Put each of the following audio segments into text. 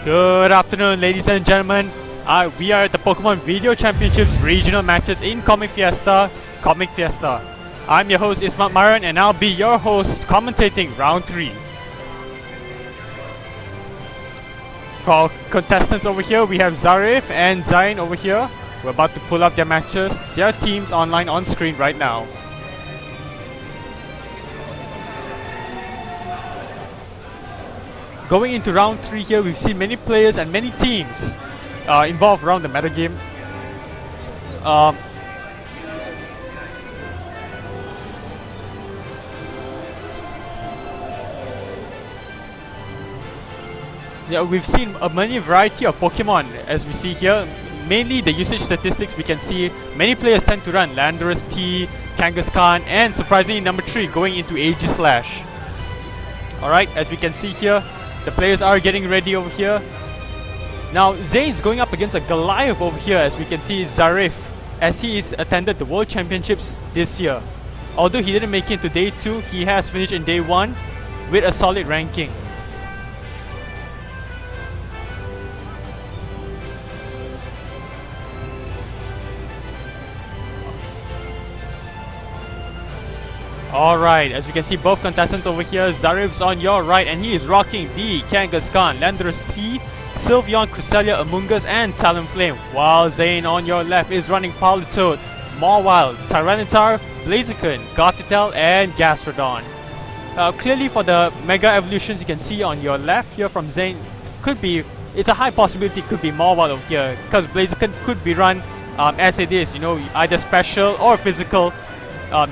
Good afternoon, ladies and gentlemen. We are at the Pokemon Video Championships regional matches in Comic Fiesta. I'm your host Ismat Myron, and I'll be your host commentating round 3. For our contestants over here, we have Zarif and Zain over here. We're about to pull up their matches, their teams online on screen right now. Going into round 3 here, we've seen many players and many teams involved around the metagame. Yeah, we've seen a many variety of Pokemon as we see here. Mainly the usage statistics, we can see many players tend to run Landorus T, Kangaskhan, and surprisingly number 3 going into Aegislash. Alright, as we can see here, the players are getting ready over here. Now Zain's going up against a Goliath over here, as we can see Zarif, as he is attended the World Championships this year. Although he didn't make it to day 2, he has finished in day 1 with a solid ranking. Alright, as we can see both contestants over here, Zarif's on your right and he is rocking the Kangaskhan, Landorus T, Sylveon, Cresselia, Amoonguss and Talonflame, while Zain on your left is running Politoed, Mawile, Tyranitar, Blaziken, Gothitelle and Gastrodon. Clearly for the Mega Evolutions you can see on your left here from Zain, it's a high possibility it could be Mawile over here, because Blaziken could be run as it is, either special or physical.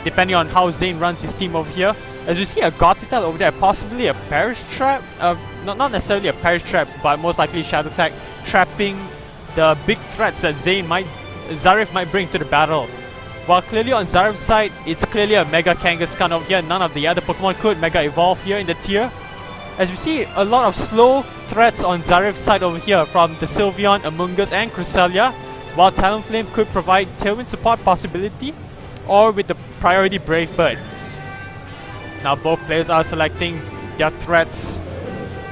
Depending on how Zain runs his team over here. As we see a Gothitelle over there, possibly a Perish Trap, not necessarily a Perish Trap, but most likely Shadow Tag, trapping the big threats that Zarif might bring to the battle. While clearly on Zarif's side, it's clearly a Mega Kangaskhan over here. None of the other Pokemon could Mega Evolve here in the tier. As we see a lot of slow threats on Zarif's side over here from the Sylveon, Amoonguss and Cresselia, while Talonflame could provide Tailwind support possibility, or with the priority Brave Bird. Now both players are selecting their threats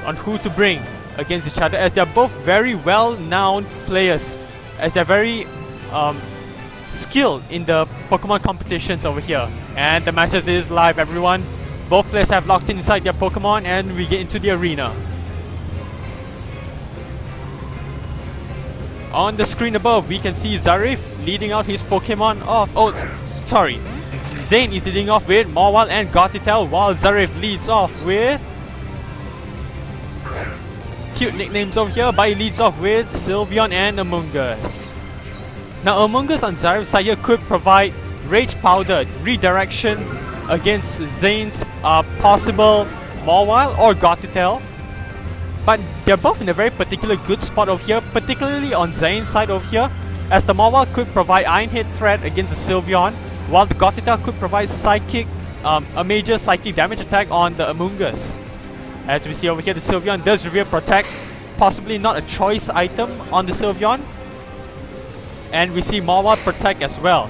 on who to bring against each other, as they're both very well-known players, as they're very skilled in the Pokemon competitions over here. And the matches is live, everyone. Both players have locked in inside their Pokemon and we get into the arena. On the screen above, we can see Zarif leading out his Pokemon off. Zain is leading off with Mawile and Gothitelle, while Zarif leads off with cute nicknames over here, but he leads off with Sylveon and Amoonguss. Now Amoonguss on Zarif's side here could provide Rage Powder redirection against Zain's possible Mawile or Gothitelle. But they're both in a very particular good spot over here, particularly on Zain's side over here, as the Mawile could provide Iron Hit threat against the Sylveon, while the Gothitelle could provide a major psychic damage attack on the Amoonguss. As we see over here, the Sylveon does reveal Protect, possibly not a choice item on the Sylveon. And we see Mawile Protect as well.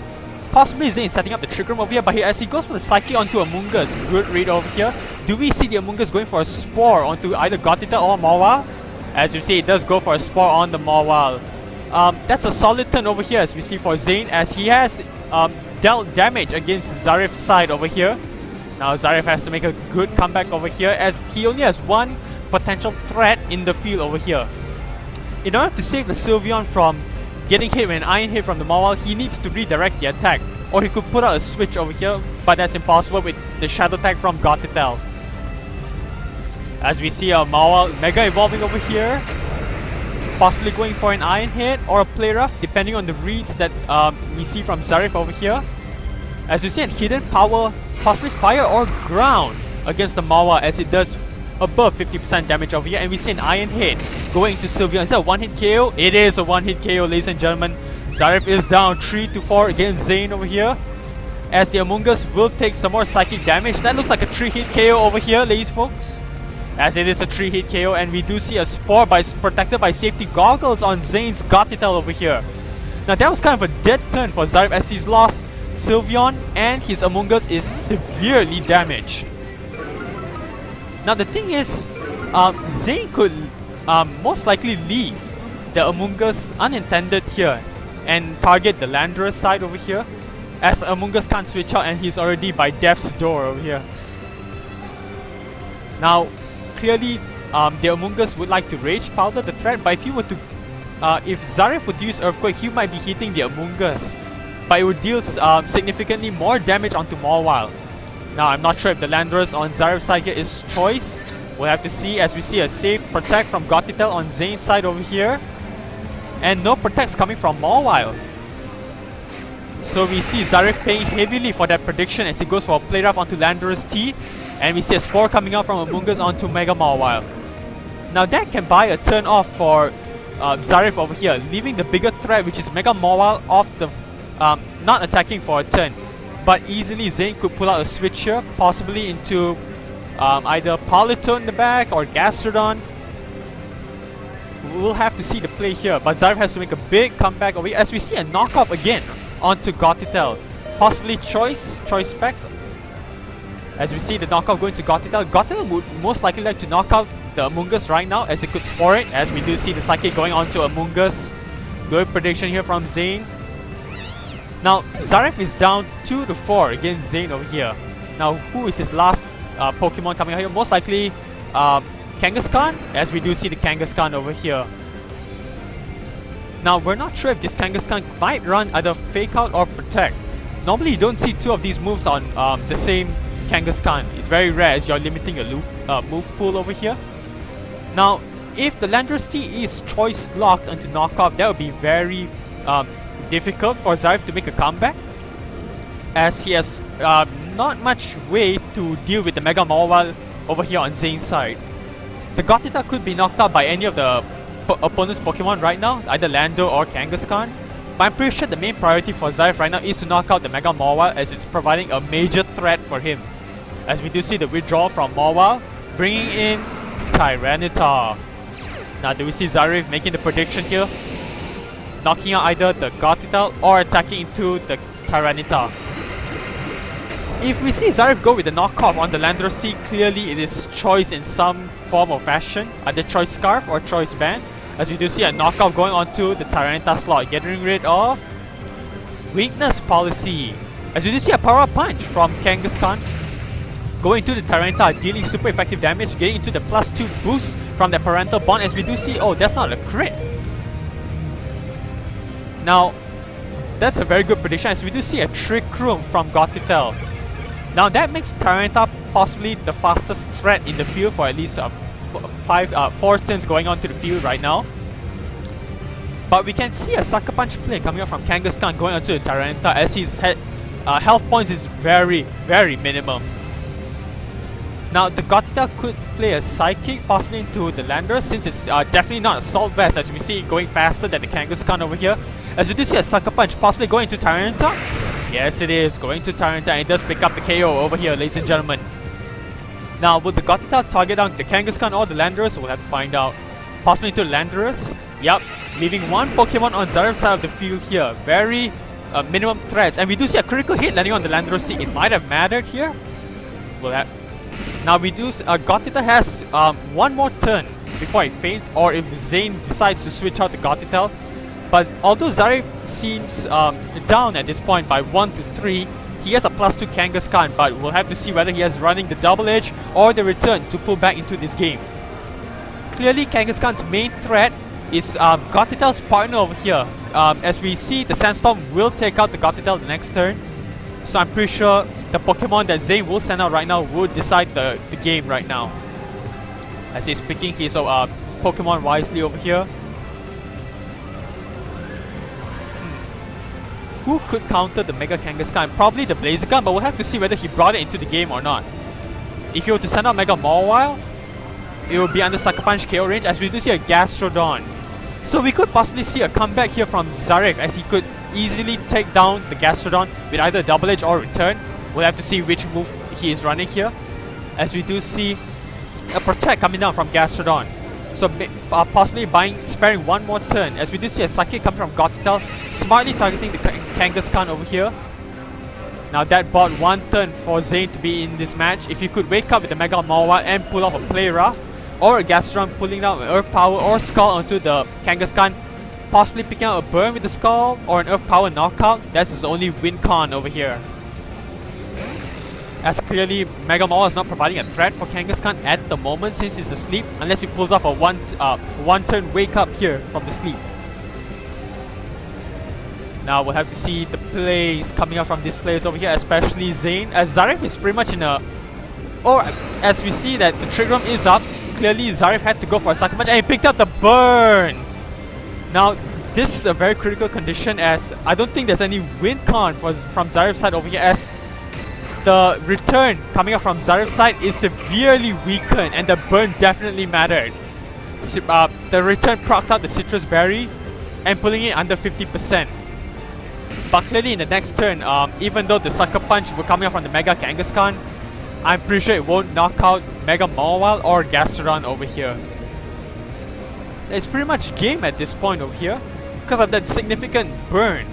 Possibly Zain setting up the Trick Room over here, but as he goes for the Psychic onto Amoonguss, good read over here. Do we see the Amoonguss going for a Spore onto either Gothitelle or Mawile? As you see, it does go for a Spore on the Mawile. That's a solid turn over here as we see for Zain, as he has dealt damage against Zarif's side over here. Now Zarif has to make a good comeback over here, as he only has one potential threat in the field over here. In order to save the Sylveon from getting hit with an Iron Hit from the Mawile, he needs to redirect the attack, or he could put out a switch over here, but that's impossible with the Shadow Tag from Gothitelle. As we see a Mawile Mega Evolving over here, possibly going for an Iron Hit or a Play Rough, depending on the reads that we see from Zarif over here. As you see, a Hidden Power, possibly Fire or Ground against the Mawile, as it does above 50% damage over here. And we see an Iron Hit going to Sylveon. Is that a one-hit KO? It is a one-hit KO, ladies and gentlemen. Zarif is down 3-4 against Zain over here, as the Amoonguss will take some more psychic damage. That looks like a 3-hit KO over here, ladies folks, as it is a 3-hit KO, and we do see a Spore protected by Safety Goggles on Zain's Gothitelle over here. Now that was kind of a dead turn for Zarif, as he's lost Sylveon and his Amoonguss is severely damaged. Now the thing is, Zain could most likely leave the Amoonguss unintended here and target the Landorus side over here, as Amoonguss can't switch out and he's already by death's door over here. Now, clearly, the Amoonguss would like to Rage Powder the threat, but if you were to, if Zarif would use Earthquake, he might be hitting the Amoonguss, but it would deal significantly more damage onto Mawile. Now, I'm not sure if the Landorus on Zarif's side here is choice. We'll have to see, as we see a safe protect from Gothitelle on Zain's side over here, and no protects coming from Mawile. So we see Zarif paying heavily for that prediction as he goes for a play rough onto Landorus T, and we see a Spore coming out from Amoonguss onto Mega Mawile. Now that can buy a turn off for Zarif over here, leaving the bigger threat, which is Mega Mawile, off the not attacking for a turn. But easily Zain could pull out a switch here, possibly into either Politoed in the back or Gastrodon. We'll have to see the play here, but Zarif has to make a big comeback over here as we see a knockoff again onto Gothitelle. Possibly Choice Specs. As we see the knockoff going to Gothitelle. Gothitelle would most likely like to knock out the Amoonguss right now as it could Spore it, as we do see the Psychic going onto Amoonguss. Good prediction here from Zain. Now, Zarif is down 2-4 against Zain over here. Now, who is his last Pokemon coming out here? Most likely Kangaskhan, as we do see the Kangaskhan over here. Now, we're not sure if this Kangaskhan might run either Fake Out or Protect. Normally, you don't see two of these moves on the same Kangaskhan. It's very rare as you're limiting a move pool over here. Now, if the Landorus T is choice locked onto knockoff, that would be very difficult for Zarif to make a comeback, as he has not much way to deal with the Mega Mawile over here on Zain's side. The Gothitelle could be knocked out by any of the opponent's Pokemon right now, either Lando or Kangaskhan. But I'm pretty sure the main priority for Zarif right now is to knock out the Mega Mawile, as it's providing a major threat for him. As we do see the withdrawal from Mawile, bringing in Tyranitar. Now, do we see Zarif making the prediction here? Knocking out either the Gothitelle or attacking into the Tyranitar. If we see Zarif go with the knockoff on the Landorus T, clearly it is choice in some form or fashion, either choice Scarf or choice Band, as we do see a knockoff going onto the Tyranitar slot, getting rid of Weakness Policy. As we do see a Power Up Punch from Kangaskhan going to the Tyranitar, dealing super effective damage, getting into the +2 boost from the Parental Bond, as we do see, oh, that's not a crit. Now, that's a very good prediction, as we do see a Trick Room from Gothitelle. Now that makes Tyranitar possibly the fastest threat in the field for at least 4 turns going on to the field right now. But we can see a Sucker Punch play coming up from Kangaskhan going onto the Tyranitar, as his health points is very, very minimum. Now the Gothitelle could play a Psychic possibly into the Landorus, since it's definitely not Assault Vest, as we see it going faster than the Kangaskhan over here. As we do see a Sucker Punch possibly going into Tyranitar. Yes, it is going to Tyranitar, and it does pick up the KO over here, ladies and gentlemen. Now, will the Gothitelle target down the Kangaskhan or the Landorus? We'll have to find out. Possibly into Landorus. Yep, leaving one Pokemon on Zarif's side of the field here. Very minimum threats, and we do see a critical hit landing on the Landorus T. It might have mattered here. We'll have. Now we do. Gothitelle has one more turn before it faints, or if Zain decides to switch out the Gothitelle. But although Zarif seems down at this point by 1-3, he has a +2 Kangaskhan, but we'll have to see whether he has running the Double Edge or the Return to pull back into this game. Clearly, Kangaskhan's main threat is Gothitelle's partner over here. As we see, the Sandstorm will take out the Gothitelle the next turn. So I'm pretty sure the Pokemon that Zain will send out right now will decide the game right now, as he's picking his Pokemon wisely over here. Who could counter the Mega Kangaskhan? Probably the Blaziken, but we'll have to see whether he brought it into the game or not. If you were to send out Mega Mawile, it will be under Sucker Punch KO range, as we do see a Gastrodon. So we could possibly see a comeback here from Zarif, as he could easily take down the Gastrodon with either Double Edge or Return. We'll have to see which move he is running here, as we do see a Protect coming down from Gastrodon. So possibly sparing one more turn, as we do see a Psychic coming from Gothitelle, smartly targeting the Kangaskhan over here. Now that bought one turn for Zain to be in this match. If he could wake up with the Mega Mawile and pull off a play rough, or a Gastrodon pulling down an Earth Power or Skull onto the Kangaskhan, possibly picking out a burn with the Skull or an Earth Power knockout. That's his only win con over here. As clearly Mega Maul is not providing a threat for Kangaskhan at the moment since he's asleep, unless he pulls off a one turn wake up here from the sleep. Now we'll have to see the plays coming up from these players over here, especially Zain, as Zarif is pretty much in a... Or as we see that the Trick Room is up, clearly Zarif had to go for a Sucker Punch and he picked up the burn! Now this is a very critical condition, as I don't think there's any win con from Zarif's side over here, as the return coming up from Zarif's side is severely weakened and the burn definitely mattered. The return procced out the Citrus Berry and pulling it under 50%. But clearly in the next turn, even though the Sucker Punch were coming up from the Mega Kangaskhan, I'm pretty sure it won't knock out Mega Mawile or Gastrodon over here. It's pretty much game at this point over here because of that significant burn.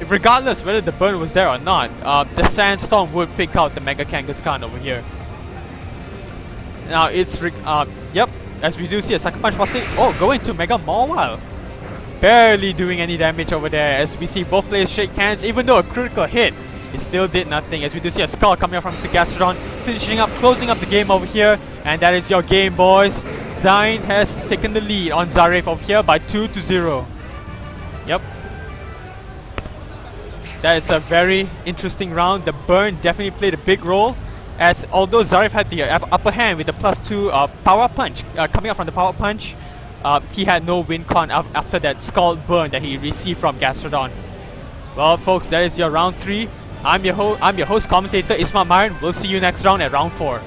Regardless whether the burn was there or not, the Sandstorm would pick out the Mega Kangaskhan over here. Now it's yep, as we do see a Sucker Punch possibly going to Mega Mawile. Barely doing any damage over there, as we see both players shake hands. Even though a critical hit, it still did nothing, as we do see a Skull coming up from the Gastrodon, closing up the game over here. And that is your game, boys. Zain has taken the lead on Zarif over here by 2-0. Yep. That is a very interesting round. The burn definitely played a big role, as although Zarif had the upper hand with the +2 power punch coming up from the power punch, he had no win con after that Skull burn that he received from Gastrodon. Well folks, that is your round 3. I'm your host commentator Ismat Myron. We'll see you next round at round 4.